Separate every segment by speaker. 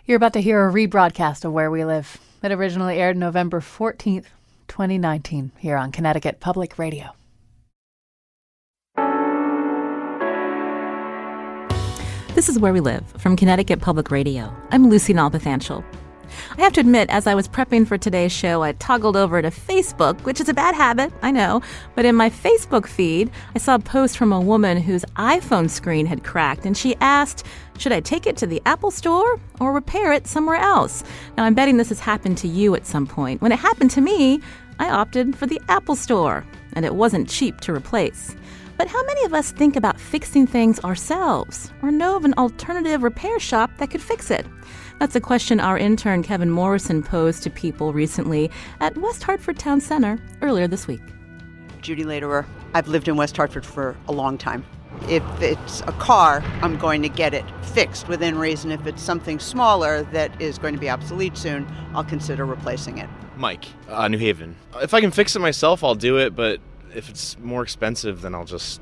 Speaker 1: You're about to hear a rebroadcast of Where We Live. It originally aired November 14th, 2019, here on Connecticut Public Radio.
Speaker 2: This is Where We Live from Connecticut Public Radio. I'm Lucy Nalpathanchel. I have to admit, as I was prepping for today's show, I toggled over to Facebook, which is a bad habit, I know. But in my Facebook feed, I saw a post from a woman whose iPhone screen had cracked, and she asked, should I take it to the Apple Store or repair it somewhere else? Now, I'm betting this has happened to you at some point. When it happened to me, I opted for the Apple Store, and it wasn't cheap to replace. But how many of us think about fixing things ourselves or know of an alternative repair shop that could fix it? That's a question our intern Kevin Morrison posed to people recently at West Hartford Town Center earlier this week.
Speaker 3: Judy Lederer. I've lived in West Hartford for a long time. If it's a car, I'm going to get it fixed within reason. If it's something smaller that is going to be obsolete soon, I'll consider replacing it.
Speaker 4: Mike, New Haven. If I can fix it myself, I'll do it, but if it's more expensive, then I'll just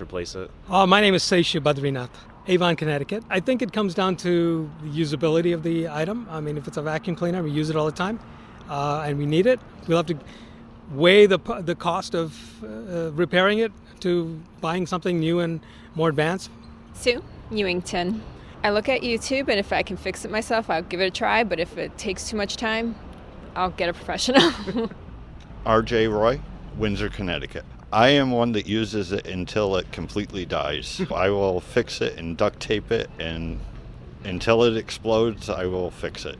Speaker 4: replace it.
Speaker 5: My name is Seishu Badrinath, Avon, Connecticut. I think it comes down to the usability of the item. I mean, if it's a vacuum cleaner, we use it all the time, and we need it. We'll have to weigh the cost of repairing it to buying something new and more advanced.
Speaker 6: Sue Ewington. I look at YouTube, and if I can fix it myself, I'll give it a try. But if it takes too much time, I'll get a professional.
Speaker 7: R.J. Roy, Windsor, Connecticut. I am one that uses it until it completely dies. I will fix it and duct tape it, and until it explodes, I will fix it.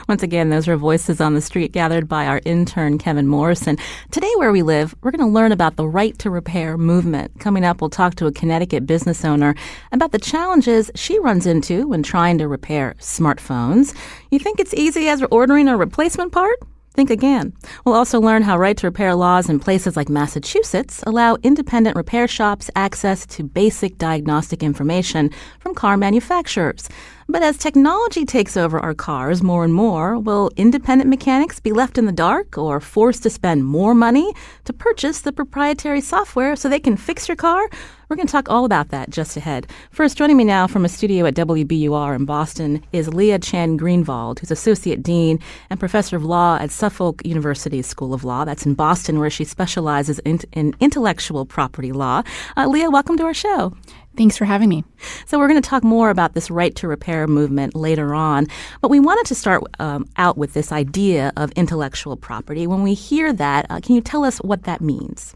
Speaker 2: Once again, those are voices on the street gathered by our intern, Kevin Morrison. Today, Where We Live, we're going to learn about the right to repair movement. Coming up, we'll talk to a Connecticut business owner about the challenges she runs into when trying to repair smartphones. You think it's easy as ordering a replacement part? Think again. We'll also learn how right to repair laws in places like Massachusetts allow independent repair shops access to basic diagnostic information from car manufacturers. But as technology takes over our cars more and more, will independent mechanics be left in the dark or forced to spend more money to purchase the proprietary software so they can fix your car? We're going to talk all about that just ahead. First, joining me now from a studio at WBUR in Boston is Leah Chan Greenwald, who's Associate Dean and Professor of Law at Suffolk University's School of Law. That's in Boston, where she specializes in intellectual property law. Leah, welcome to our show.
Speaker 8: Thanks for having me.
Speaker 2: So we're going to talk more about this right to repair movement later on, but we wanted to start out with this idea of intellectual property. When we hear that, can you tell us what that means?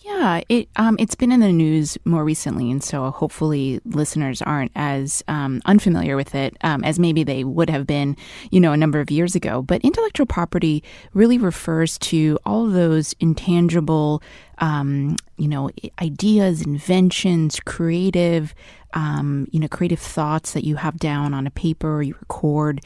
Speaker 8: Yeah, it's been in the news more recently, and so hopefully listeners aren't as unfamiliar with it as maybe they would have been, a number of years ago. But intellectual property really refers to all of those intangible, ideas, inventions, creative thoughts that you have down on a paper or you record.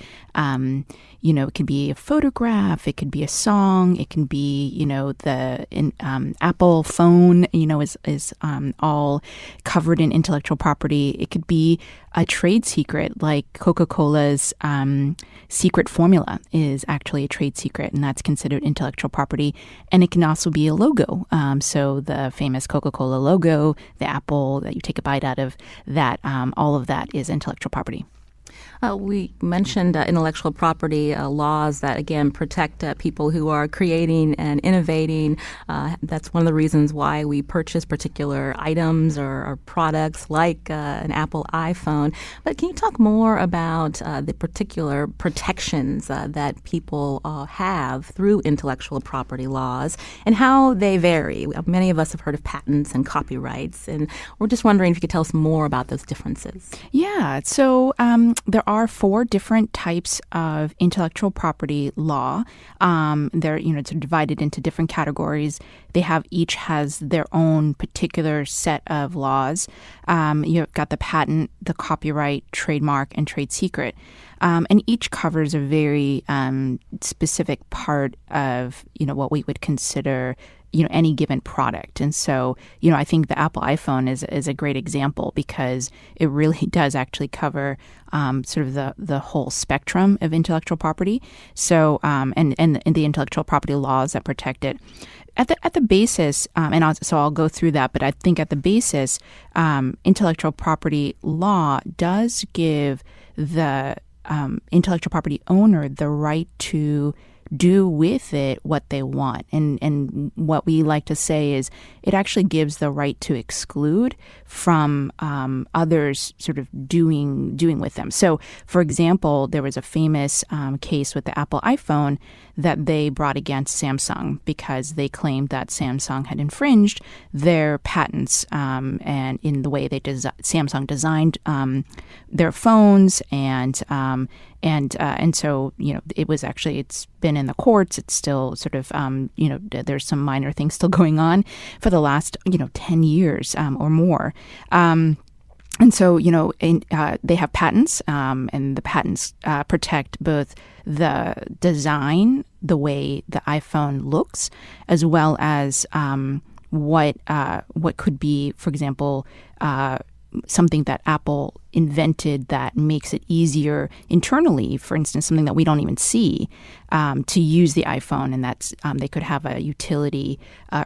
Speaker 8: It could be a photograph, it could be a song, it can be, the Apple phone, is all covered in intellectual property. It could be a trade secret, like Coca-Cola's secret formula is actually a trade secret, and that's considered intellectual property. And it can also be a logo. So the famous Coca-Cola logo, the apple that you take a bite out of, that all of that is intellectual property.
Speaker 2: We mentioned intellectual property laws that, again, protect people who are creating and innovating. That's one of the reasons why we purchase particular items or products like an Apple iPhone. But can you talk more about the particular protections that people have through intellectual property laws and how they vary? Many of us have heard of patents and copyrights, and we're just wondering if you could tell us more about those differences.
Speaker 8: Yeah, so there are 4 different types of intellectual property law. They're it's divided into different categories. Each has their own particular set of laws. You've got the patent, the copyright, trademark, and trade secret. And each covers a very specific part of what we would consider any given product. And so, I think the Apple iPhone is a great example because it really does actually cover sort of the whole spectrum of intellectual property. So, and the intellectual property laws that protect it. At the basis, I'll go through that, but I think at the basis, intellectual property law does give the intellectual property owner the right to do with it what they want. And what we like to say is it actually gives the right to exclude from others sort of doing with them. So, for example, there was a famous case with the Apple iPhone that they brought against Samsung because they claimed that Samsung had infringed their patents and in the way they Samsung designed their phones and so it was actually it's been in the courts. It's still sort of there's some minor things still going on for the last 10 years or more. And so, they have patents, and the patents protect both the design, the way the iPhone looks, as well as what could be, for example, something that Apple invented that makes it easier internally, for instance, something that we don't even see, to use the iPhone, and that's they could have a utility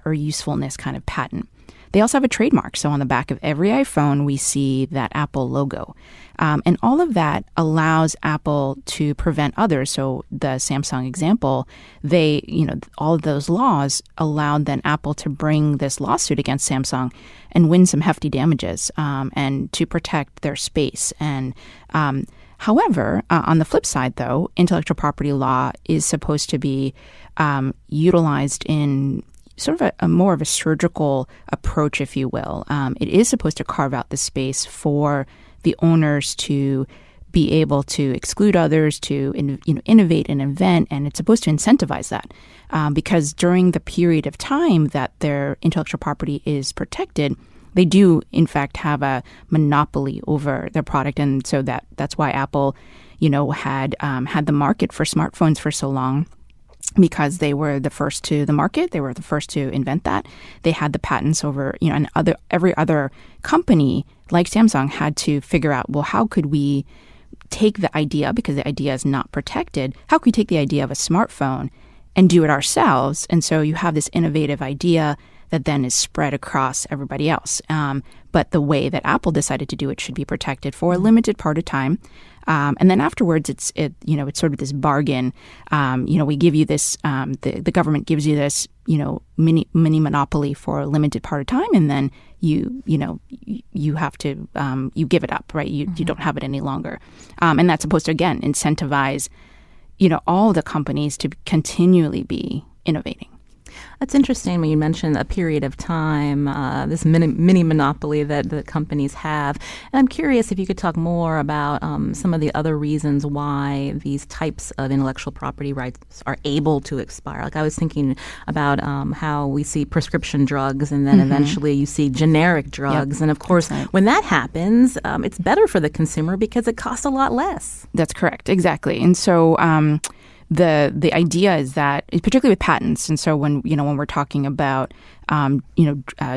Speaker 8: or usefulness kind of patent. They also have a trademark. So on the back of every iPhone, we see that Apple logo. And all of that allows Apple to prevent others. So the Samsung example, all of those laws allowed then Apple to bring this lawsuit against Samsung and win some hefty damages and to protect their space. And however, on the flip side, though, intellectual property law is supposed to be utilized in sort of a more of a surgical approach, if you will. It is supposed to carve out the space for the owners to be able to exclude others, to innovate and invent, and it's supposed to incentivize that because during the period of time that their intellectual property is protected, they do in fact have a monopoly over their product, and so that's why Apple, had the market for smartphones for so long. Because they were the first to the market, they were the first to invent that. They had the patents over, and every other company like Samsung had to figure out, well, how could we take the idea, because the idea is not protected, how could we take the idea of a smartphone and do it ourselves? And so you have this innovative idea that then is spread across everybody else. But the way that Apple decided to do it should be protected for a limited part of time. And then afterwards, it's sort of this bargain. We give you this, the government gives you this, mini monopoly for a limited part of time, and then you have to you give it up, right? You don't have it any longer, and that's supposed to again incentivize, all the companies to continually be innovating.
Speaker 2: That's interesting when you mentioned a period of time, this mini monopoly that the companies have. And I'm curious if you could talk more about some of the other reasons why these types of intellectual property rights are able to expire. Like I was thinking about how we see prescription drugs and then eventually you see generic drugs. Yep. And of course, when that happens, it's better for the consumer because it costs a lot less.
Speaker 8: That's correct. Exactly. And so the idea is that, particularly with patents, and so when we're talking about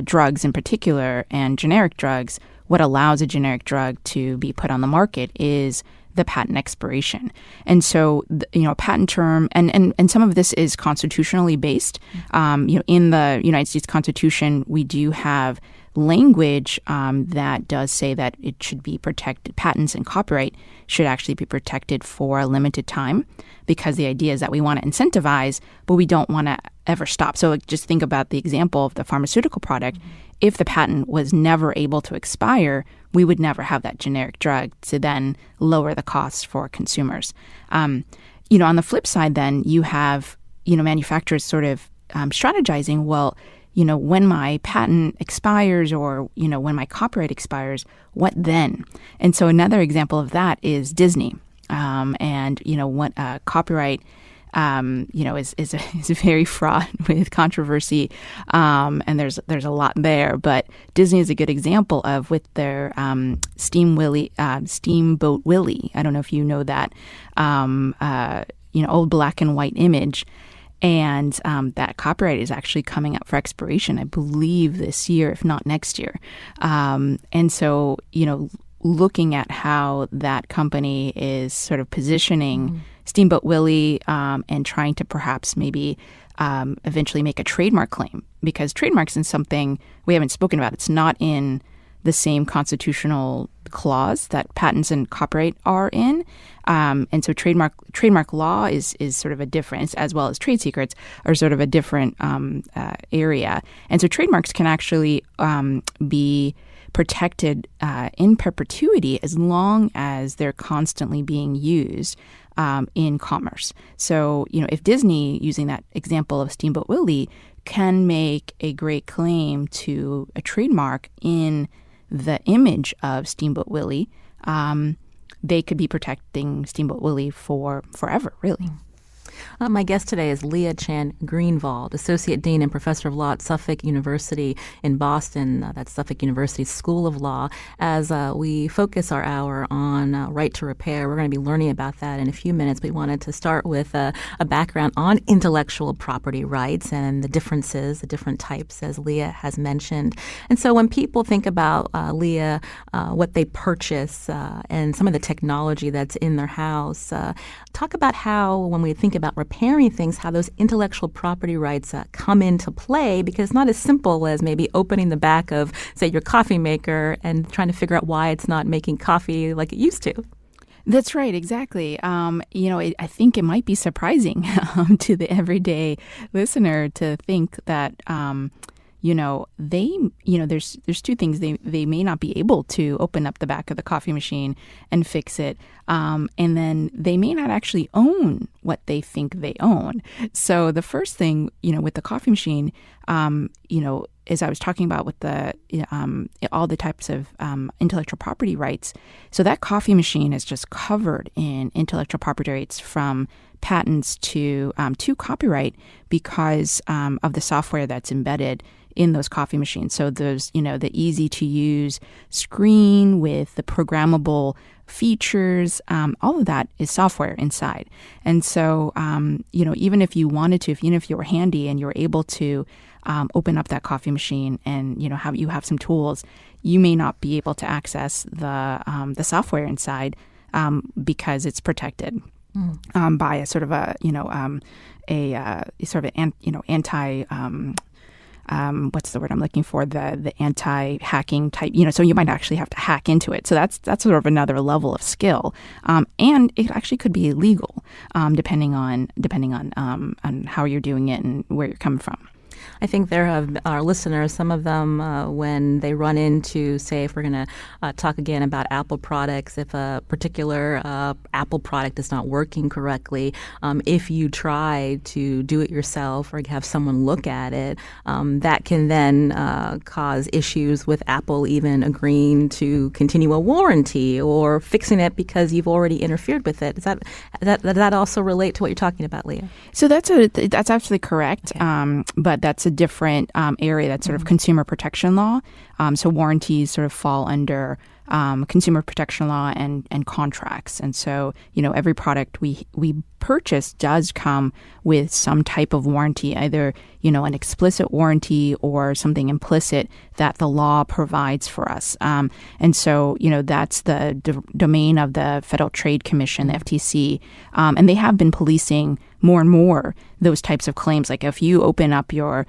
Speaker 8: drugs in particular and generic drugs, what allows a generic drug to be put on the market is the patent expiration. And so a patent term, and some of this is constitutionally based. In the United States Constitution, we do have language that does say that it should be protected. Patents and copyright should actually be protected for a limited time, because the idea is that we want to incentivize, but we don't want to ever stop. So just think about the example of the pharmaceutical product. If the patent was never able to expire, we would never have that generic drug to then lower the costs for consumers. On the flip side, then you have manufacturers sort of strategizing, well, when my patent expires or, when my copyright expires, what then? And so another example of that is Disney. What copyright, is very fraught with controversy. And there's a lot there. But Disney is a good example of with their Steamboat Willie. I don't know if you know that, old black and white image. And that copyright is actually coming up for expiration, I believe, this year, if not next year. And so, looking at how that company is sort of positioning Steamboat Willie and trying to perhaps maybe eventually make a trademark claim, because trademarks is something we haven't spoken about. It's not in the same constitutional clause that patents and copyright are in. And so trademark law is sort of a difference, as well as trade secrets are sort of a different area. And so trademarks can actually be protected in perpetuity as long as they're constantly being used in commerce. So, if Disney, using that example of Steamboat Willie, can make a great claim to a trademark in the image of Steamboat Willie, they could be protecting Steamboat Willie for forever, really.
Speaker 2: My guest today is Leah Chan Greenwald, Associate Dean and Professor of Law at Suffolk University in Boston. That's Suffolk University School of Law. As we focus our hour on right to repair, we're going to be learning about that in a few minutes. We wanted to start with a background on intellectual property rights and the differences, the different types, as Leah has mentioned. And so when people think about, Leah, what they purchase and some of the technology that's in their house, talk about how, when we think about repairing things, how those intellectual property rights come into play, because it's not as simple as maybe opening the back of, say, your coffee maker and trying to figure out why it's not making coffee like it used to.
Speaker 8: That's right, exactly. I think it might be surprising to the everyday listener to think that there's two things. They may not be able to open up the back of the coffee machine and fix it. And then they may not actually own what they think they own. So the first thing, with the coffee machine, as I was talking about with the all the types of intellectual property rights, so that coffee machine is just covered in intellectual property rights, from patents to copyright, because of the software that's embedded in those coffee machines. So those, the easy to use screen with the programmable features, all of that is software inside. And so, even if you wanted to, even if you were handy and you were able to open up that coffee machine and, have some tools, you may not be able to access the software inside because it's protected by a sort of anti what's the word I'm looking for? The anti-hacking type, so you might actually have to hack into it. So that's sort of another level of skill. And it actually could be illegal, depending on how you're doing it and where you're coming from.
Speaker 2: I think there have our listeners, some of them, when they run into, say, if we're going to talk again about Apple products, if a particular Apple product is not working correctly, if you try to do it yourself or have someone look at it, that can then cause issues with Apple even agreeing to continue a warranty or fixing it because you've already interfered with it. Does that also relate to what you're talking about, Leah?
Speaker 8: So that's absolutely correct. Okay. But that's a different area. That's sort of consumer protection law. So warranties sort of fall under consumer protection law and contracts. And so, every product we purchase does come with some type of warranty, either, an explicit warranty or something implicit that the law provides for us. And so, that's the domain of the Federal Trade Commission, the FTC. And they have been policing more and more those types of claims. Like if you open up your,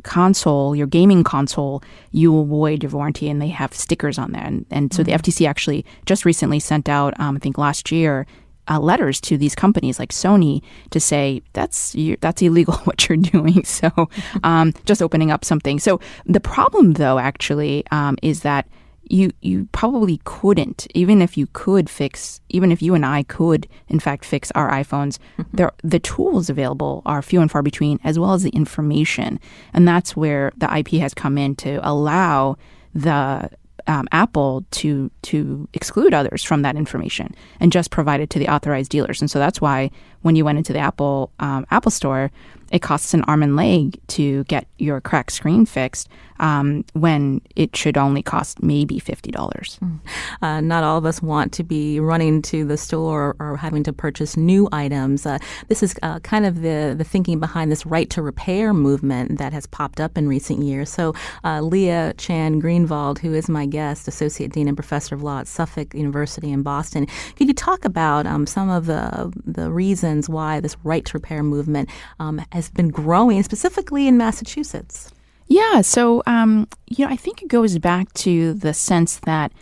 Speaker 8: console, your gaming console, you will void your warranty, and they have stickers on there. And so the FTC actually just recently sent out, I think last year, letters to these companies like Sony to say that's illegal what you're doing. So just opening up something. So the problem, though, actually, is that you probably couldn't, even if you and I could, in fact, fix our iPhones, the tools available are few and far between, as well as the information. And that's where the IP has come in to allow the Apple to exclude others from that information and just provide it to the authorized dealers. And so that's why when you went into the Apple Store, it costs an arm and leg to get your cracked screen fixed when it should only cost maybe $50.
Speaker 2: Not all of us want to be running to the store or having to purchase new items. This is kind of the thinking behind this right to repair movement that has popped up in recent years. So Leah Chan Greenwald, who is my guest, Associate Dean and Professor of Law at Suffolk University in Boston, could you talk about some of the reasons why this right to repair movement has been growing, specifically in Massachusetts?
Speaker 8: Yeah, so I think it goes back to the sense that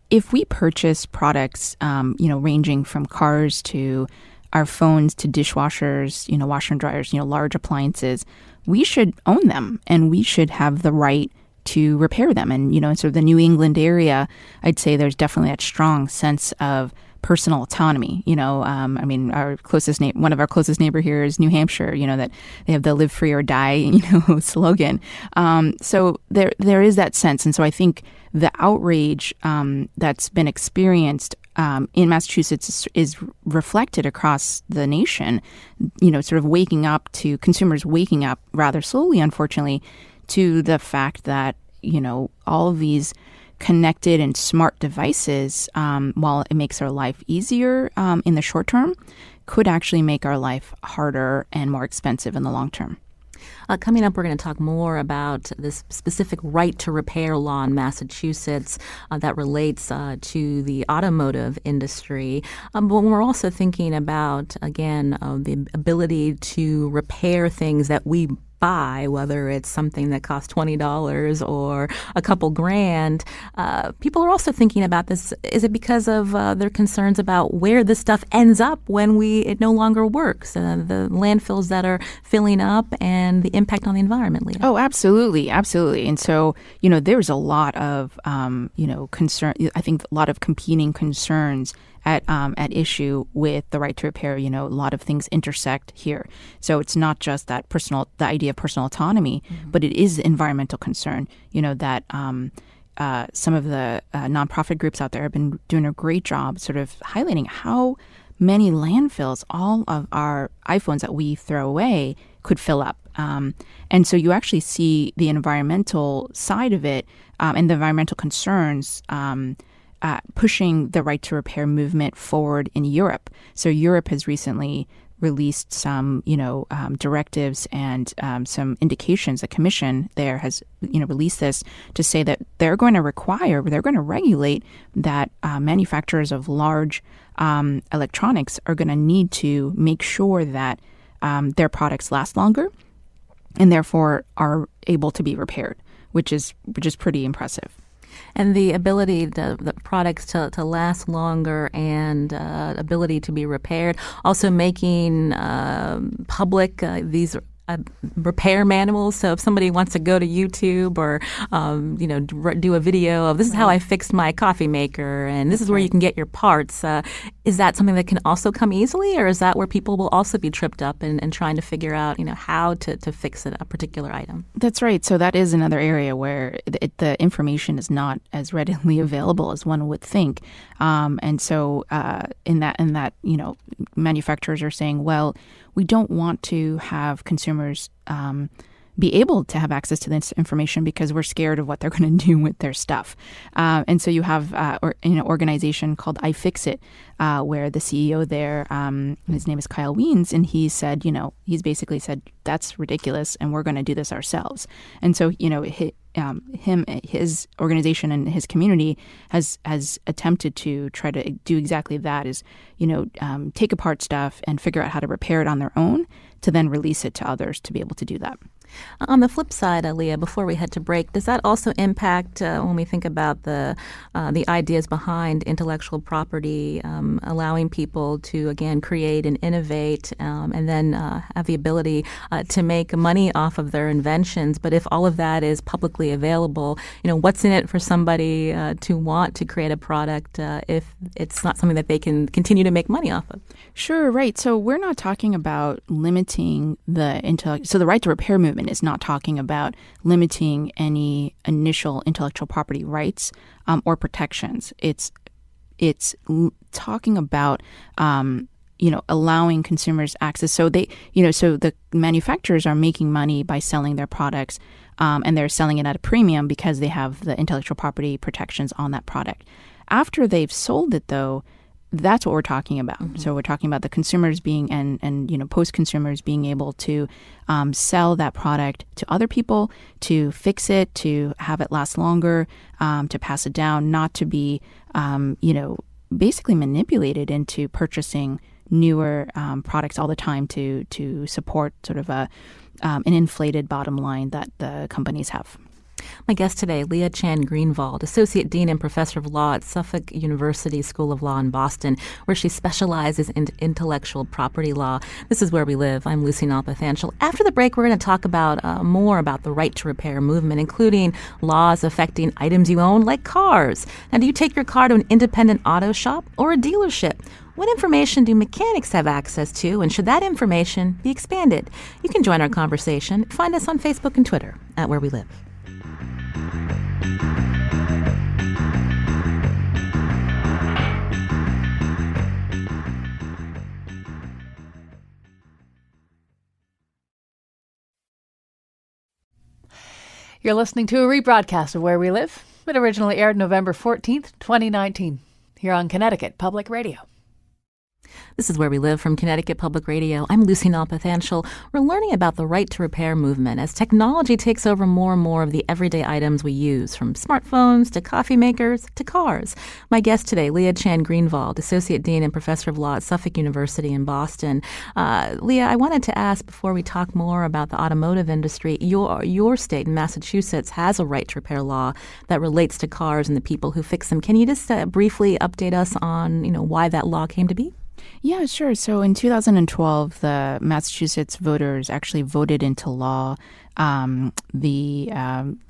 Speaker 8: if we purchase products, ranging from cars to our phones to dishwashers, washer and dryers, large appliances, we should own them and we should have the right to repair them. And, in sort of the New England area, I'd say there's definitely that strong sense of personal autonomy. Our one of our closest neighbor here is New Hampshire, that they have the live free or die, slogan. So there is that sense. And so I think the outrage that's been experienced in Massachusetts is reflected across the nation, sort of consumers waking up rather slowly, unfortunately, to the fact that, all of these connected and smart devices, while it makes our life easier in the short term, could actually make our life harder and more expensive in the long term.
Speaker 2: Coming up, we're going to talk more about this specific right to repair law in Massachusetts that relates to the automotive industry. But we're also thinking about, again, the ability to repair things that we buy, whether it's something that costs $20 or a couple grand. People are also thinking about this. Is it because of their concerns about where this stuff ends up when it no longer works? The landfills that are filling up and the impact on the environment, Leah?
Speaker 8: Oh, absolutely. Absolutely. And so, there's a lot of, concern. I think a lot of competing concerns at issue with the right to repair. A lot of things intersect here. So it's not just the idea of personal autonomy, but it is environmental concern. That some of the nonprofit groups out there have been doing a great job sort of highlighting how many landfills all of our iPhones that we throw away could fill up. And so you actually see the environmental side of it and the environmental concerns pushing the right to repair movement forward in Europe. So Europe has recently released some, directives and some indications. The Commission there has, released this to say that they're going to regulate that manufacturers of large electronics are going to need to make sure that their products last longer and therefore are able to be repaired, which is pretty impressive.
Speaker 2: And the ability, the products to last longer and ability to be repaired. Also making public these repair manuals. So if somebody wants to go to YouTube or, do a video of this is how I fixed my coffee maker and this is where you can get your parts. Is that something that can also come easily, or is that where people will also be tripped up and trying to figure out, how to fix a particular item? That's
Speaker 8: right. So that is another area where the information is not as readily available as one would think. And so in that, manufacturers are saying, well, we don't want to have consumers be able to have access to this information because we're scared of what they're going to do with their stuff. And so you have an organization called iFixit, where the CEO there, his name is Kyle Wiens, and he said, he's basically said, that's ridiculous and we're going to do this ourselves. And so, his organization and his community has attempted to try to do exactly that, is, take apart stuff and figure out how to repair it on their own to then release it to others to be able to do that.
Speaker 2: On the flip side, Leah, before we head to break, does that also impact when we think about the ideas behind intellectual property, allowing people to, again, create and innovate and then have the ability to make money off of their inventions? But if all of that is publicly available, what's in it for somebody to want to create a product if it's not something that they can continue to make money off of?
Speaker 8: Sure, right. So we're not talking about limiting so the right to repair movement is not talking about limiting any initial intellectual property rights or protections. It's talking about allowing consumers access. So so the manufacturers are making money by selling their products, and they're selling it at a premium because they have the intellectual property protections on that product. After they've sold it, though, that's what we're talking about. Mm-hmm. So we're talking about the consumers being and post-consumers being able to sell that product to other people, to fix it, to have it last longer, to pass it down, not to be, basically manipulated into purchasing newer products all the time to support sort of a an inflated bottom line that the companies have.
Speaker 2: My guest today, Leah Chan Greenwald, Associate Dean and Professor of Law at Suffolk University School of Law in Boston, where she specializes in intellectual property law. This is Where We Live. I'm Lucy Nalpathanchel. After the break, we're going to talk about more about the right to repair movement, including laws affecting items you own, like cars. Now, do you take your car to an independent auto shop or a dealership? What information do mechanics have access to, and should that information be expanded? You can join our conversation. Find us on Facebook and Twitter at Where We Live.
Speaker 1: You're listening to a rebroadcast of Where We Live. It originally aired November 14th, 2019, here on Connecticut Public Radio.
Speaker 2: This is Where We Live from Connecticut Public Radio. I'm Lucy Nalpathanchel. We're learning about the right to repair movement as technology takes over more and more of the everyday items we use, from smartphones to coffee makers to cars. My guest today, Leah Chan Greenwald, Associate Dean and Professor of Law at Suffolk University in Boston. Leah, I wanted to ask, before we talk more about the automotive industry, your state in Massachusetts has a right to repair law that relates to cars and the people who fix them. Can you just briefly update us on, why that law came to be?
Speaker 8: Yeah, sure. So in 2012, the Massachusetts voters actually voted into law the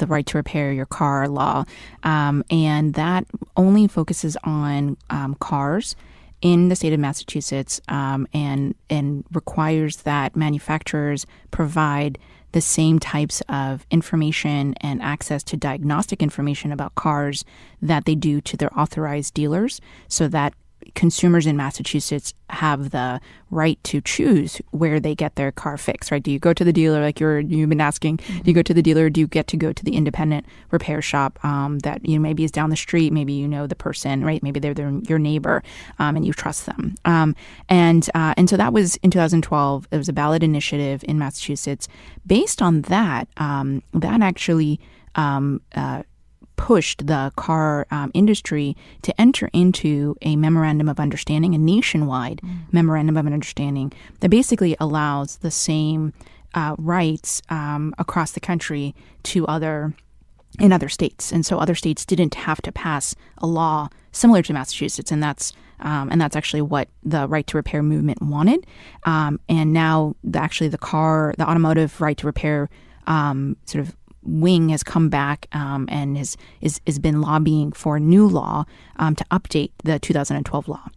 Speaker 8: right to repair your car law, and that only focuses on cars in the state of Massachusetts, and requires that manufacturers provide the same types of information and access to diagnostic information about cars that they do to their authorized dealers, so that consumers in Massachusetts have the right to choose where they get their car fixed, right? Do you go to the dealer, like you've been asking? Do you go to the dealer, or do you get to go to the independent repair shop that maybe is down the street? Maybe you know the person, right? Maybe they're your neighbor, and you trust them. And so that was in 2012. It was a ballot initiative in Massachusetts. Based on that, that actually pushed the car industry to enter into a memorandum of understanding, a nationwide memorandum of understanding that basically allows the same rights across the country in other states. And so other states didn't have to pass a law similar to Massachusetts, and that's actually what the right to repair movement wanted. And now the automotive right to repair sort of wing has come back and has been lobbying for a new law to update the 2012 law.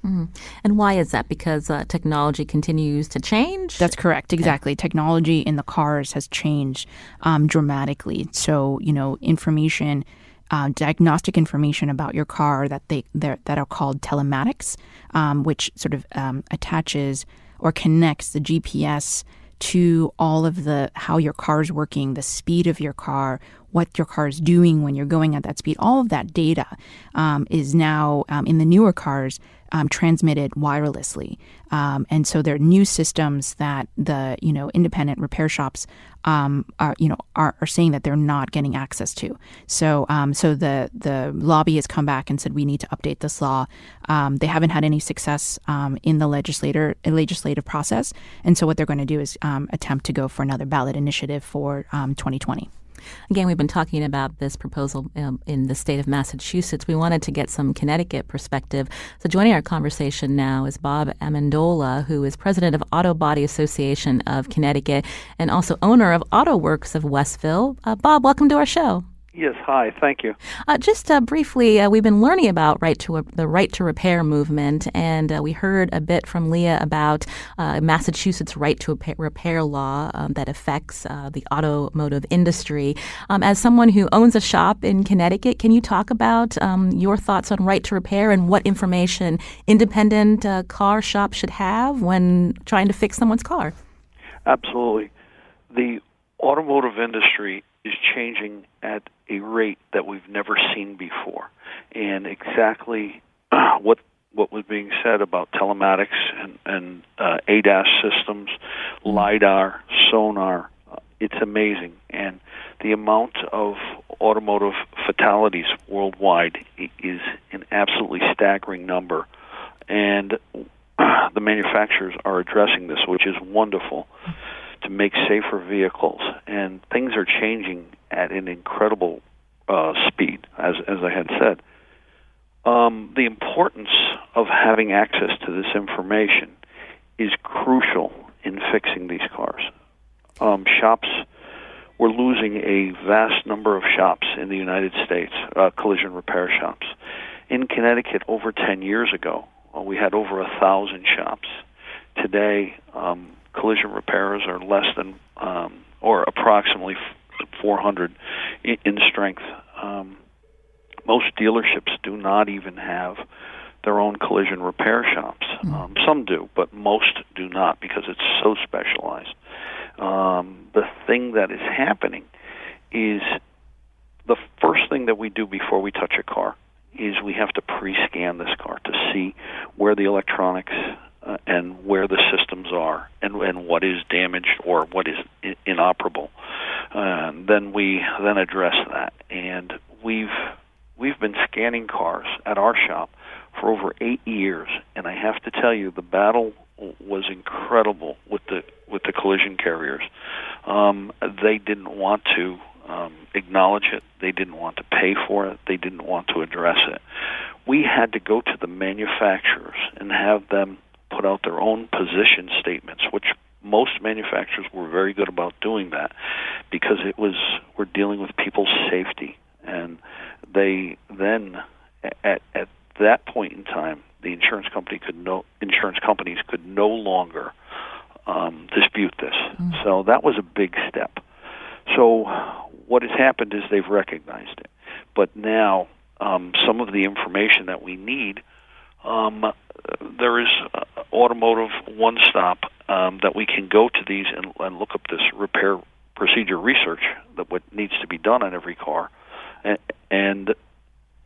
Speaker 2: Mm-hmm. And why is that? Because technology continues to change?
Speaker 8: That's correct. Exactly. Okay. Technology in the cars has changed dramatically. So, information, diagnostic information about your car that are called telematics, which sort of attaches or connects the GPS to all of how your car is working, the speed of your car, what your car is doing when you're going at that speed. All of that data is now in the newer cars transmitted wirelessly, and so there are new systems that the independent repair shops are saying that they're not getting access to. So the lobby has come back and said we need to update this law. They haven't had any success in the legislative process, and so what they're going to do is attempt to go for another ballot initiative for 2020.
Speaker 2: Again, we've been talking about this proposal in the state of Massachusetts. We wanted to get some Connecticut perspective. So joining our conversation now is Bob Amendola, who is president of Auto Body Association of Connecticut and also owner of Auto Works of Westville. Bob, welcome to our show.
Speaker 9: Yes, hi, thank you.
Speaker 2: Just briefly, we've been learning about the right to repair movement, and we heard a bit from Leah about Massachusetts' right to repair law that affects the automotive industry. As someone who owns a shop in Connecticut, can you talk about your thoughts on right to repair and what information independent car shops should have when trying to fix someone's car?
Speaker 9: Absolutely. The automotive industry is changing at a rate that we've never seen before. And exactly what was being said about telematics and ADAS systems, LiDAR, sonar, it's amazing. And the amount of automotive fatalities worldwide is an absolutely staggering number. And the manufacturers are addressing this, which is wonderful. to make safer vehicles, and things are changing at an incredible speed, as I had said. The importance of having access to this information is crucial in fixing these cars. Shops, we're losing a vast number of shops in the United States, collision repair shops. In Connecticut, over 10 years ago, we had over 1,000 shops. Today, collision repairers are less than, or approximately 400 in strength. Most dealerships do not even have their own collision repair shops. Some do, but most do not because it's so specialized. The thing that is happening is the first thing that we do before we touch a car is we have to pre-scan this car to see where the electronics and where the systems are and what is damaged or what is inoperable. Then we address that. And we've been scanning cars at our shop for over 8 years, and I have to tell you, the battle was incredible with the collision carriers. They didn't want to acknowledge it. They didn't want to pay for it. They didn't want to address it. We had to go to the manufacturers and have them put out their own position statements, which most manufacturers were very good about doing that because we're dealing with people's safety. And they then, at that point in time, the insurance companies could no longer dispute this. So that was a big step. So what has happened is they've recognized it. But now some of the information that we need, there is automotive one-stop that we can go to these and look up this repair procedure research that what needs to be done on every car. And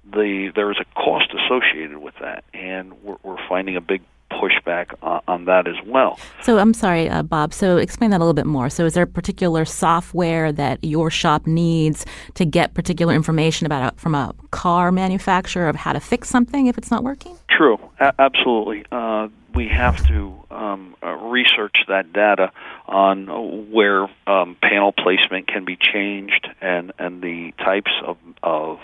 Speaker 9: there is a cost associated with that, and we're finding a big pushback on that as well.
Speaker 2: So I'm sorry, Bob, so explain that a little bit more. So is there particular software that your shop needs to get particular information from a car manufacturer of how to fix something if it's not working?
Speaker 9: True, absolutely. We have to research that data on where panel placement can be changed and the types of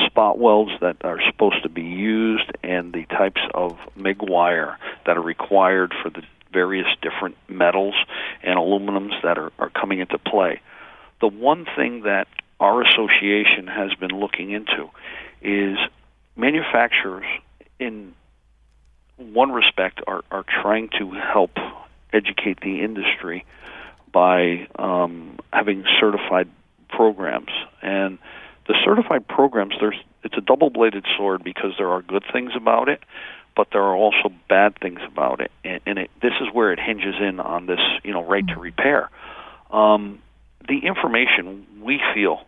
Speaker 9: spot welds that are supposed to be used and the types of MIG wire that are required for the various different metals and aluminums that are coming into play. The one thing that our association has been looking into is manufacturers in one respect are trying to help educate the industry by having certified programs. And the certified programs, it's a double-bladed sword because there are good things about it, but there are also bad things about it. And this is where it hinges in on this, right to repair. The information we feel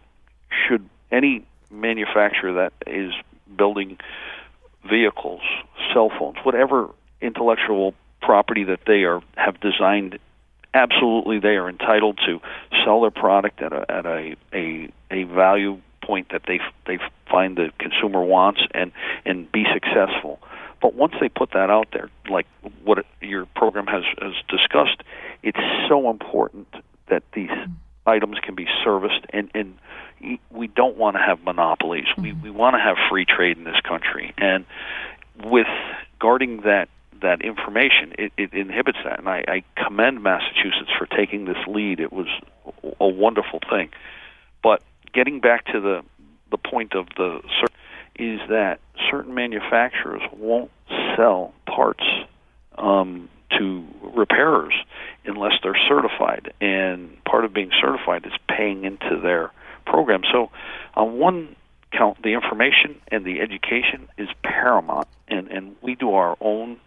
Speaker 9: should any manufacturer that is building vehicles, cell phones, whatever intellectual property that they have designed, absolutely they are entitled to sell their product at a value point that they find the consumer wants and be successful. But once they put that out there, like what your program has discussed, it's so important that these items can be serviced, and we don't want to have monopolies. We want to have free trade in this country, and with guarding that information, it inhibits that. And I commend Massachusetts for taking this lead. It was a wonderful thing. But getting back to the point of is that certain manufacturers won't sell parts to repairers unless they're certified, and part of being certified is paying into their program. So on one count, the information and the education is paramount, and we do our own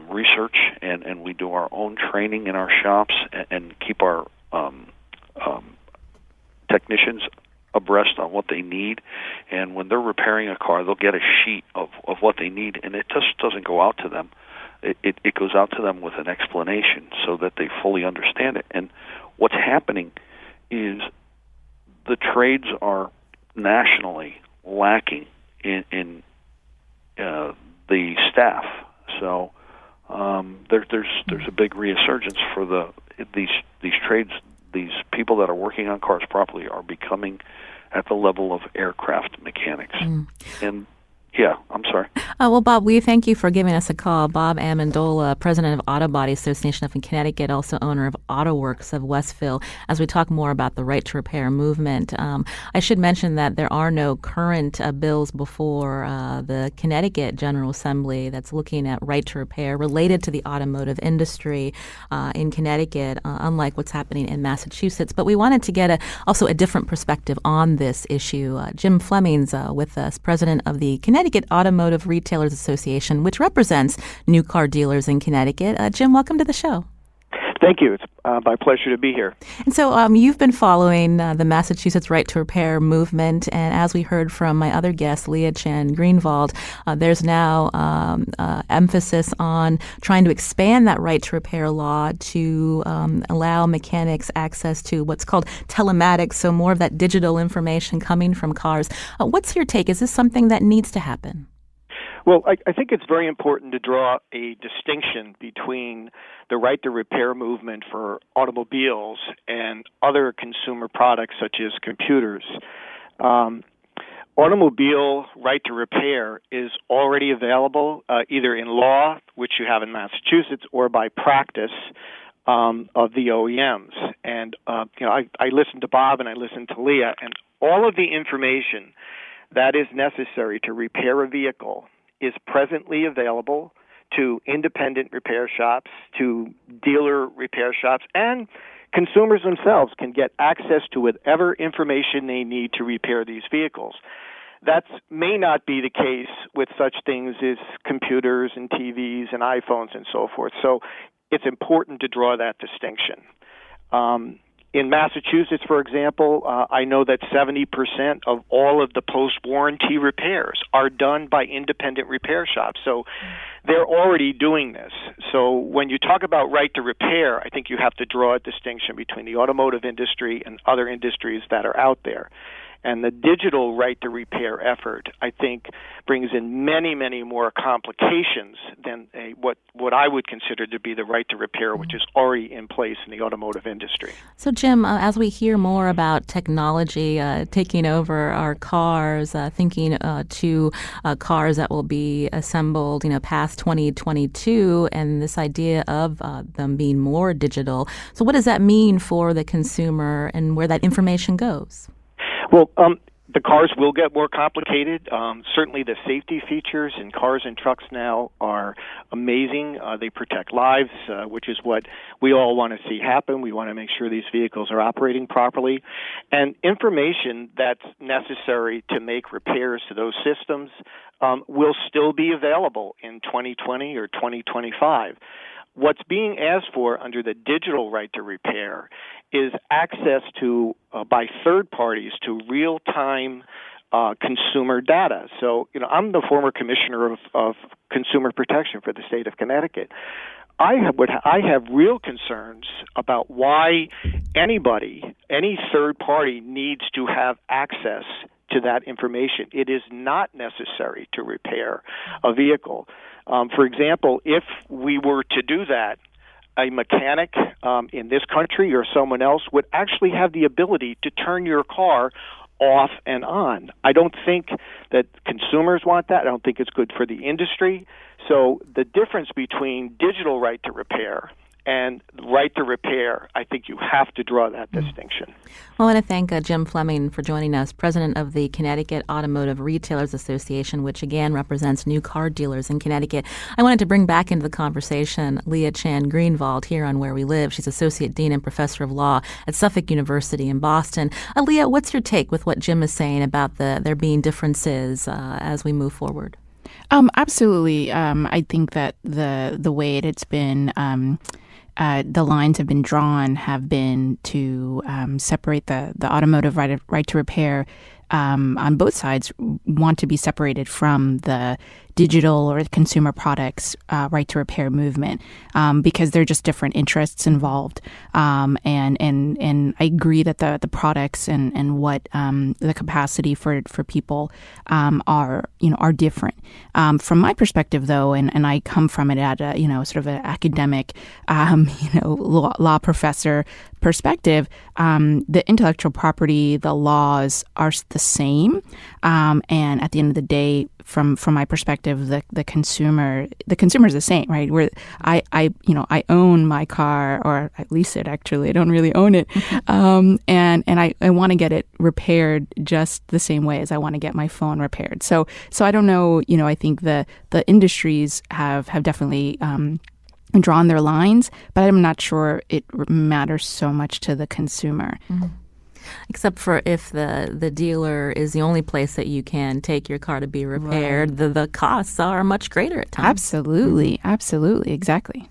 Speaker 9: research and we do our own training in our shops and keep our technicians abreast on what they need. And when they're repairing a car, they'll get a sheet of what they need, and it just doesn't go out to them. It goes out to them with an explanation so that they fully understand it. And what's happening is the trades are nationally lacking in the staff. So there's a big resurgence for these trades. These people that are working on cars properly are becoming at the level of aircraft mechanics. And yeah, I'm sorry.
Speaker 2: Well, Bob, we thank you for giving us a call. Bob Amendola, president of Auto Body Association of Connecticut, also owner of Auto Works of Westville, as we talk more about the right to repair movement. I should mention that there are no current bills before the Connecticut General Assembly that's looking at right to repair related to the automotive industry in Connecticut, unlike what's happening in Massachusetts. But we wanted to get also a different perspective on this issue. Jim Fleming's with us, president of the Connecticut Automotive Retailers Association, which represents new car dealers in Connecticut. Jim, welcome to the show.
Speaker 10: Thank you. It's my pleasure to be here.
Speaker 2: And so you've been following the Massachusetts Right to Repair movement, and as we heard from my other guest, Leah Chan Greenwald, there's now emphasis on trying to expand that right to repair law to allow mechanics access to what's called telematics, so more of that digital information coming from cars. What's your take? Is this something that needs to happen?
Speaker 10: Well, I think it's very important to draw a distinction between the right to repair movement for automobiles and other consumer products such as computers. Automobile right to repair is already available either in law, which you have in Massachusetts, or by practice of the OEMs. And I listened to Bob and I listened to Leah, and all of the information that is necessary to repair a vehicle is presently available to independent repair shops, to dealer repair shops, and consumers themselves can get access to whatever information they need to repair these vehicles. That may not be the case with such things as computers and TVs and iPhones and so forth. So it's important to draw that distinction. In Massachusetts, for example, I know that 70% of all of the post-warranty repairs are done by independent repair shops. So they're already doing this. So when you talk about right to repair, I think you have to draw a distinction between the automotive industry and other industries that are out there. And the digital right to repair effort, I think, brings in many, many more complications than what I would consider to be the right to repair, which is already in place in the automotive industry.
Speaker 2: So, Jim, as we hear more about technology taking over our cars, thinking to cars that will be assembled, past 2022, and this idea of them being more digital. So, what does that mean for the consumer and where that information goes?
Speaker 10: Well, the cars will get more complicated. Certainly the safety features in cars and trucks now are amazing. They protect lives, which is what we all want to see happen. We want to make sure these vehicles are operating properly. And information that's necessary to make repairs to those systems will still be available in 2020 or 2025. What's being asked for under the digital right to repair is access to, by third parties, to real-time consumer data. So, I'm the former commissioner of consumer protection for the state of Connecticut. I have real concerns about why any third party needs to have access to that information. It is not necessary to repair a vehicle. For example, if we were to do that, a mechanic in this country or someone else would actually have the ability to turn your car off and on. I don't think that consumers want that. I don't think it's good for the industry. So the difference between digital right to repair and right to repair, I think you have to draw that distinction.
Speaker 2: Well, I want to thank Jim Fleming for joining us, president of the Connecticut Automotive Retailers Association, which again represents new car dealers in Connecticut. I wanted to bring back into the conversation Leah Chan Greenwald here on Where We Live. She's Associate Dean and Professor of Law at Suffolk University in Boston. Leah, what's your take with what Jim is saying about there being differences as we move forward?
Speaker 8: Absolutely. I think that the way it's been the lines have been drawn have been to separate the automotive right to repair on both sides want to be separated from the digital or consumer products right to repair movement because they're just different interests involved. And I agree that the products and what the capacity for people are different. From my perspective, though, and I come from it at a sort of an academic law professor perspective, the intellectual property, the laws are the same, and at the end of the day, from my perspective, the consumer is the same, right? Where I own my car, or I lease it. Actually, I don't really own it, and I want to get it repaired just the same way as I want to get my phone repaired. So I don't know. I think the industries have definitely drawn their lines, but I'm not sure it matters so much to the consumer.
Speaker 2: Mm-hmm. Except for if the dealer is the only place that you can take your car to be repaired, right. the costs are much greater at times.
Speaker 8: Absolutely. Absolutely. Exactly.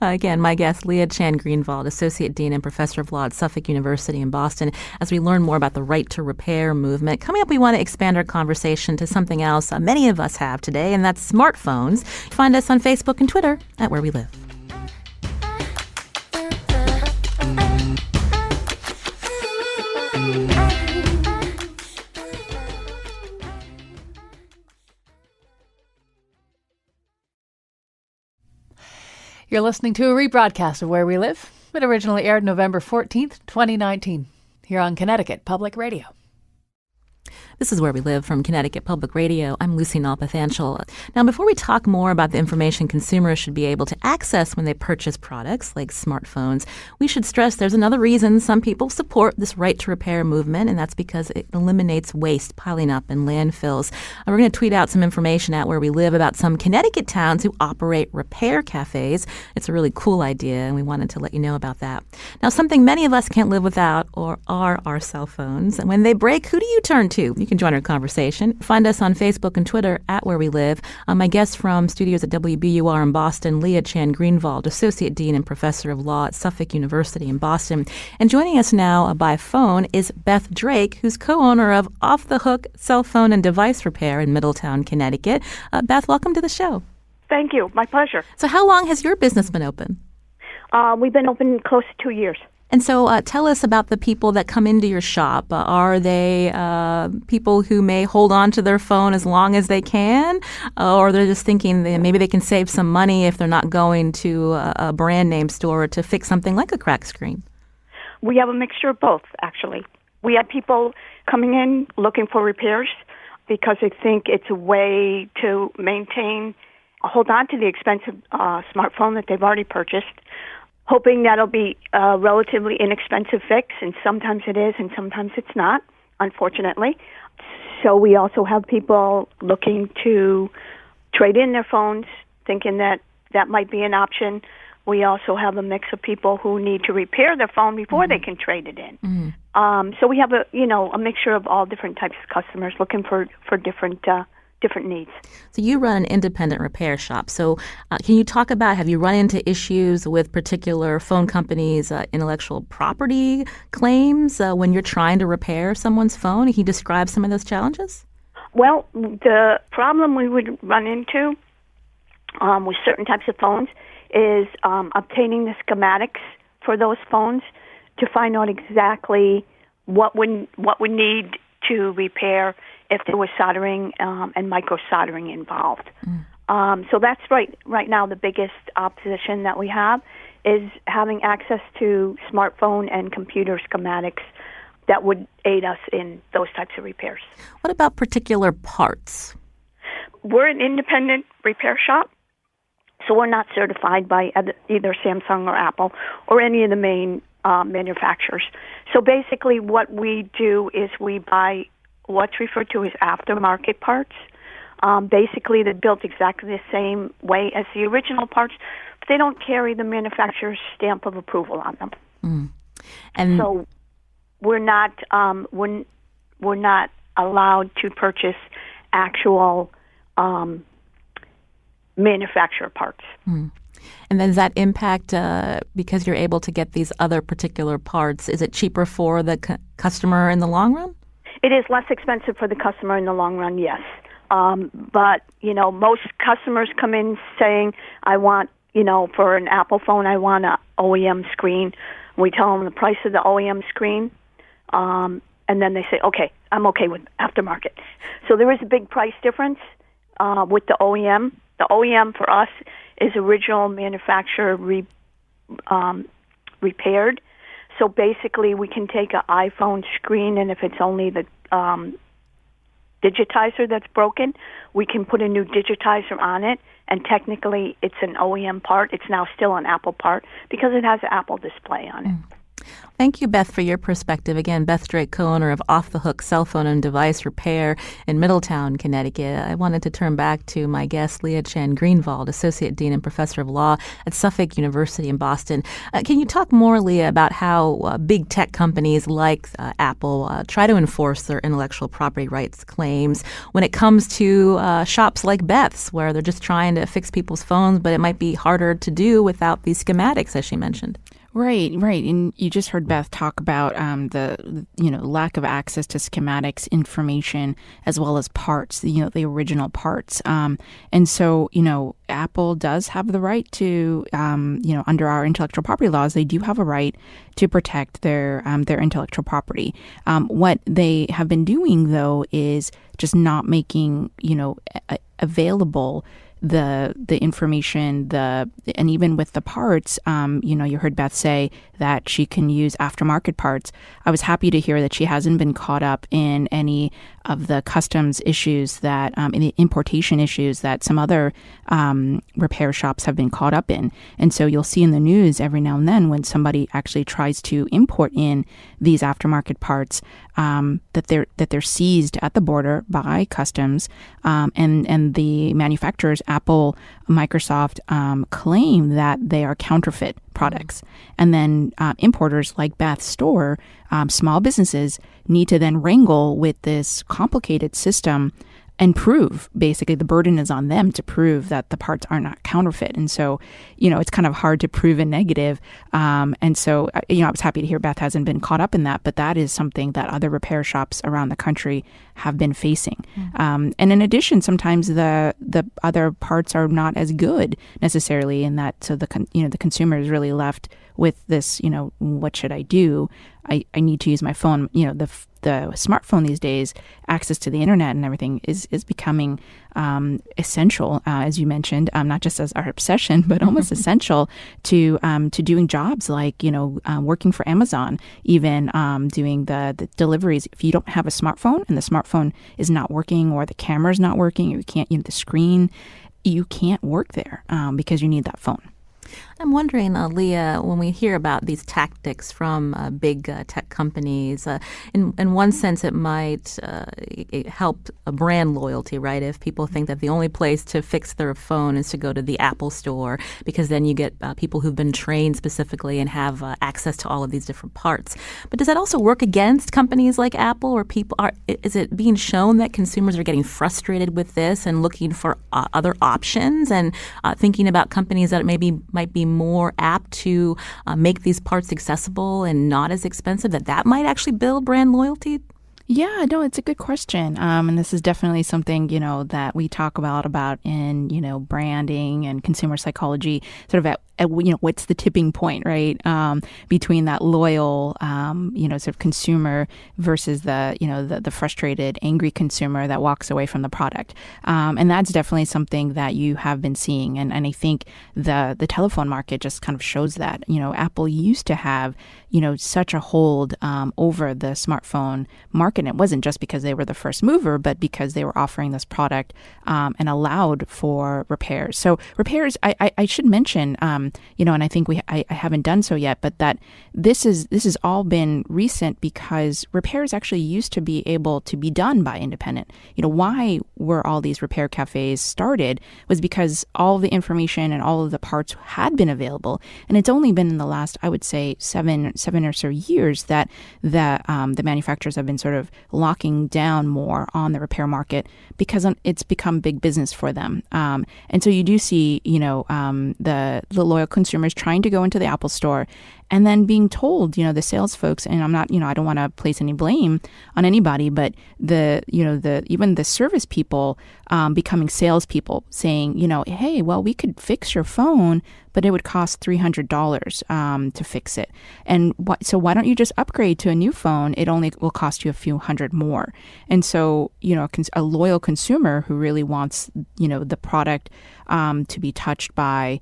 Speaker 2: Again, my guest, Leah Chan Greenwald, Associate Dean and Professor of Law at Suffolk University in Boston, as we learn more about the right to repair movement. Coming up, we want to expand our conversation to something else many of us have today, and that's smartphones. Find us on Facebook and Twitter at Where We Live.
Speaker 1: You're listening to a rebroadcast of Where We Live. It originally aired November 14th, 2019, here on Connecticut Public Radio.
Speaker 2: This is Where We Live from Connecticut Public Radio. I'm Lucy Nalpathanchel. Now, before we talk more about the information consumers should be able to access when they purchase products like smartphones, we should stress there's another reason some people support this right to repair movement, and that's because it eliminates waste piling up in landfills. We're going to tweet out some information at Where We Live about some Connecticut towns who operate repair cafes. It's a really cool idea, and we wanted to let you know about that. Now, something many of us can't live without are our cell phones. And when they break, who do you turn to? You can join our conversation. Find us on Facebook and Twitter at Where We Live. My guest from studios at WBUR in Boston, Leah Chan Greenwald, Associate Dean and Professor of Law at Suffolk University in Boston. And joining us now by phone is Beth Drake, who's co-owner of Off the Hook Cell Phone and Device Repair in Middletown, Connecticut. Beth, welcome to the show.
Speaker 11: Thank you. My pleasure.
Speaker 2: So how long has your business been open?
Speaker 11: We've been open close to 2 years.
Speaker 2: And so tell us about the people that come into your shop. Are they people who may hold on to their phone as long as they can, or they're just thinking that maybe they can save some money if they're not going to a brand name store to fix something like a cracked screen?
Speaker 11: We have a mixture of both, actually. We have people coming in looking for repairs because they think it's a way to hold on to the expensive smartphone that they've already purchased, hoping that'll be a relatively inexpensive fix, and sometimes it is and sometimes it's not, unfortunately. So we also have people looking to trade in their phones, thinking that that might be an option. We also have a mix of people who need to repair their phone before they can trade it in. Mm-hmm. So we have a mixture of all different types of customers looking for different needs.
Speaker 2: So you run an independent repair shop. So can you talk about, have you run into issues with particular phone companies' intellectual property claims when you're trying to repair someone's phone? Can you describe some of those challenges?
Speaker 11: Well, the problem we would run into with certain types of phones is obtaining the schematics for those phones to find out exactly what would need to repair if there was soldering and micro-soldering involved. So that's right now the biggest opposition that we have is having access to smartphone and computer schematics that would aid us in those types of repairs.
Speaker 2: What about particular parts?
Speaker 11: We're an independent repair shop, so we're not certified by either Samsung or Apple or any of the main manufacturers. So basically what we do is we buy what's referred to as aftermarket parts. Basically, they're built exactly the same way as the original parts, but they don't carry the manufacturer's stamp of approval on them.
Speaker 2: Mm. And
Speaker 11: so we're not allowed to purchase actual manufacturer parts.
Speaker 2: Mm. And then does that impact, because you're able to get these other particular parts, is it cheaper for the customer in the long run?
Speaker 11: It is less expensive for the customer in the long run, yes. But, most customers come in saying, I want, for an Apple phone, I want an OEM screen. We tell them the price of the OEM screen, and then they say, okay, I'm okay with aftermarket. So there is a big price difference with the OEM. The OEM for us is original manufacturer repaired. So basically, we can take an iPhone screen, and if it's only the digitizer that's broken, we can put a new digitizer on it, and technically it's an OEM part. It's now still an Apple part because it has an Apple display on it.
Speaker 2: Thank you, Beth, for your perspective. Again, Beth Drake, co-owner of Off the Hook Cell Phone and Device Repair in Middletown, Connecticut. I wanted to turn back to my guest, Leah Chan Greenwald, Associate Dean and Professor of Law at Suffolk University in Boston. Can you talk more, Leah, about how big tech companies like Apple try to enforce their intellectual property rights claims when it comes to shops like Beth's, where they're just trying to fix people's phones, but it might be harder to do without these schematics, as she mentioned?
Speaker 8: Right. And you just heard Beth talk about the lack of access to schematics information as well as parts, the original parts. And so, Apple does have the right to, under our intellectual property laws, they do have a right to protect their intellectual property. What they have been doing, though, is just not making, available the information, and even with the parts, you heard Beth say that she can use aftermarket parts. I was happy to hear that she hasn't been caught up in any of the customs issues that, in the importation issues that some other repair shops have been caught up in. And so you'll see in the news every now and then when somebody actually tries to import in these aftermarket parts, that they're seized at the border by customs, and the manufacturers, Apple, Microsoft, claim that they are counterfeit products. And then importers like Beth's store, small businesses, need to then wrangle with this complicated system and prove, basically, the burden is on them to prove that the parts are not counterfeit. And so, it's kind of hard to prove a negative. And so, I was happy to hear Beth hasn't been caught up in that, but that is something that other repair shops around the country have been facing. And in addition, sometimes the other parts are not as good necessarily in that, so the consumer is really left with this, what should I do? I need to use my phone. The smartphone these days, access to the internet and everything is becoming essential, as you mentioned, not just as our obsession, but almost essential to doing jobs like, working for Amazon, even doing the deliveries. If you don't have a smartphone and the smartphone is not working or the camera's not working, or you can't, the screen, you can't work there because you need that phone.
Speaker 2: I'm wondering, Leah, when we hear about these tactics from big tech companies, in one sense it might help brand loyalty, right? If people think that the only place to fix their phone is to go to the Apple store, because then you get people who've been trained specifically and have access to all of these different parts. But does that also work against companies like Apple, or is it being shown that consumers are getting frustrated with this and looking for other options and thinking about companies that might be more apt to make these parts accessible and not as expensive, that might actually build brand loyalty?
Speaker 8: Yeah, no, it's a good question. And this is definitely something, that we talk about in, branding and consumer psychology, sort of at what's the tipping point, right? Between that loyal, sort of consumer versus the frustrated, angry consumer that walks away from the product. And that's definitely something that you have been seeing. And I think the telephone market just kind of shows that. Apple used to have, such a hold over the smartphone market. And it wasn't just because they were the first mover, but because they were offering this product and allowed for repairs. So repairs, I should mention, and I think I haven't done so yet, but that this has all been recent because repairs actually used to be able to be done by independent. Why were all these repair cafes started was because all the information and all of the parts had been available, and it's only been in the last, I would say, seven or so years that the manufacturers have been sort of locking down more on the repair market because it's become big business for them. And so you do see, the loyal consumers trying to go into the Apple store and then being told, the sales folks, and I'm not, I don't want to place any blame on anybody, but even the service people becoming salespeople saying, hey, well, we could fix your phone, but it would cost $300 to fix it. And so why don't you just upgrade to a new phone? It only will cost you a few hundred more. And so, a loyal consumer who really wants, the product to be touched by,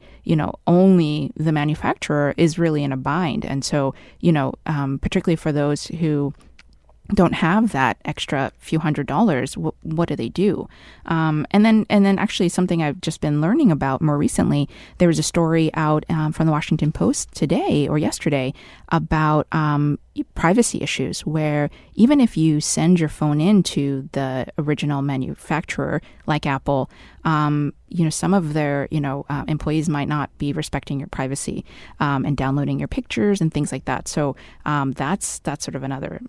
Speaker 8: only the manufacturer is really in a bind. And so, particularly for those who don't have that extra few $100s, what do they do? And then actually something I've just been learning about more recently, there was a story out from the Washington Post today or yesterday about privacy issues, where even if you send your phone in to the original manufacturer, like Apple, some of their, employees might not be respecting your privacy and downloading your pictures and things like that. So that's sort of another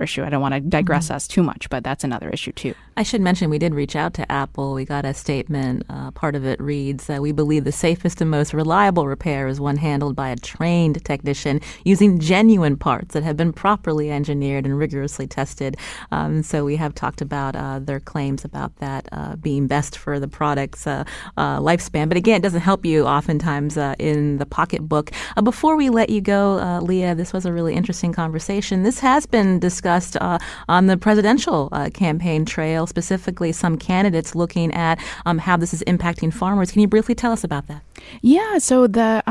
Speaker 8: issue. I don't want to digress us too much, but that's another issue too.
Speaker 2: I should mention we did reach out to Apple. We got a statement. Part of it reads, we believe the safest and most reliable repair is one handled by a trained technician using genuine parts that have been properly engineered and rigorously tested. So we have talked about their claims about that being best for the product's lifespan. But again, it doesn't help you oftentimes in the pocketbook. Before we let you go, Leah, this was a really interesting conversation. This has been discussed on the presidential campaign trail, specifically some candidates looking at how this is impacting farmers. Can you briefly tell us about that?
Speaker 8: Yeah, so the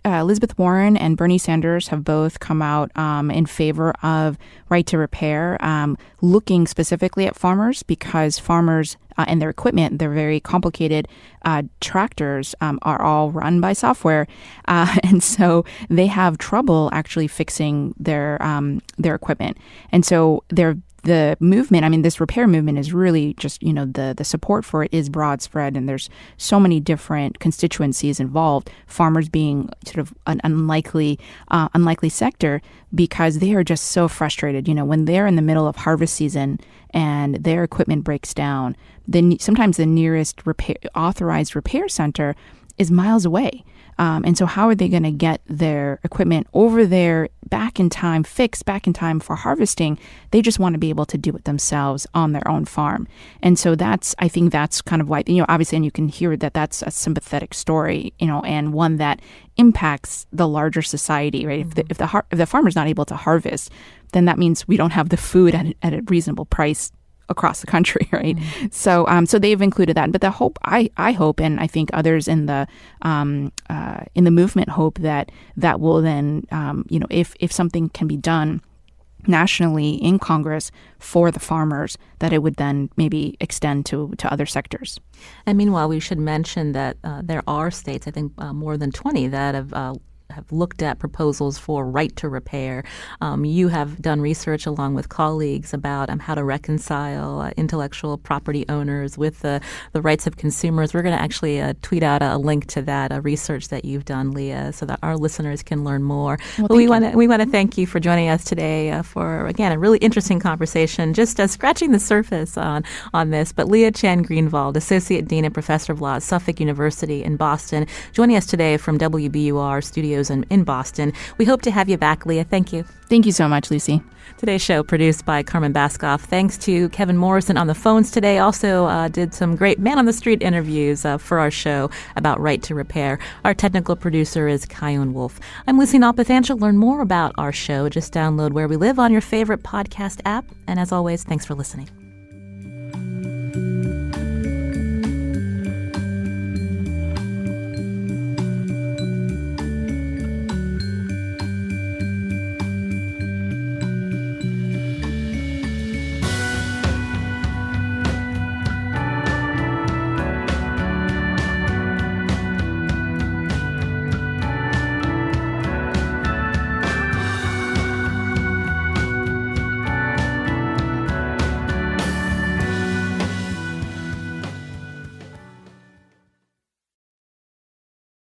Speaker 8: Elizabeth Warren and Bernie Sanders have both come out in favor of right to repair, looking specifically at farmers, because farmers and their equipment, their very complicated tractors are all run by software, and so they have trouble actually fixing their equipment. And so the movement, this repair movement is really just, the support for it is broad spread, and there's so many different constituencies involved, farmers being sort of an unlikely sector, because they are just so frustrated. When they're in the middle of harvest season and their equipment breaks down, then sometimes the nearest authorized repair center is miles away. And so how are they going to get their equipment over there back in time, fixed back in time for harvesting? They just want to be able to do it themselves on their own farm. And so I think that's kind of why, obviously, and you can hear that that's a sympathetic story, and one that impacts the larger society, right? Mm-hmm. If the farmer's not able to harvest, then that means we don't have the food at a reasonable price across the country, right? Mm-hmm. So they've included that. But the hope, I hope, and I think others in the movement hope that will then, if something can be done nationally in Congress for the farmers, that it would then maybe extend to other sectors.
Speaker 2: And meanwhile, we should mention that there are states, I think more than 20, that have looked at proposals for right to repair. You have done research along with colleagues about how to reconcile intellectual property owners with the rights of consumers. We're going to actually tweet out a link to that research that you've done, Leah, so that our listeners can learn more. Well, we want to thank you for joining us today for, again, a really interesting conversation, just scratching the surface on this. But Leah Chan Greenwald, Associate Dean and Professor of Law at Suffolk University in Boston, joining us today from WBUR Studios in Boston. We hope to have you back, Leah. Thank you.
Speaker 8: Thank you so much, Lucy.
Speaker 2: Today's show produced by Carmen Baskoff. Thanks to Kevin Morrison on the phones today. Also did some great man-on-the-street interviews for our show about right to repair. Our technical producer is Kyone Wolf. I'm Lucy Nalpathanchel. Learn more about our show. Just download Where We Live on your favorite podcast app. And as always, thanks for listening.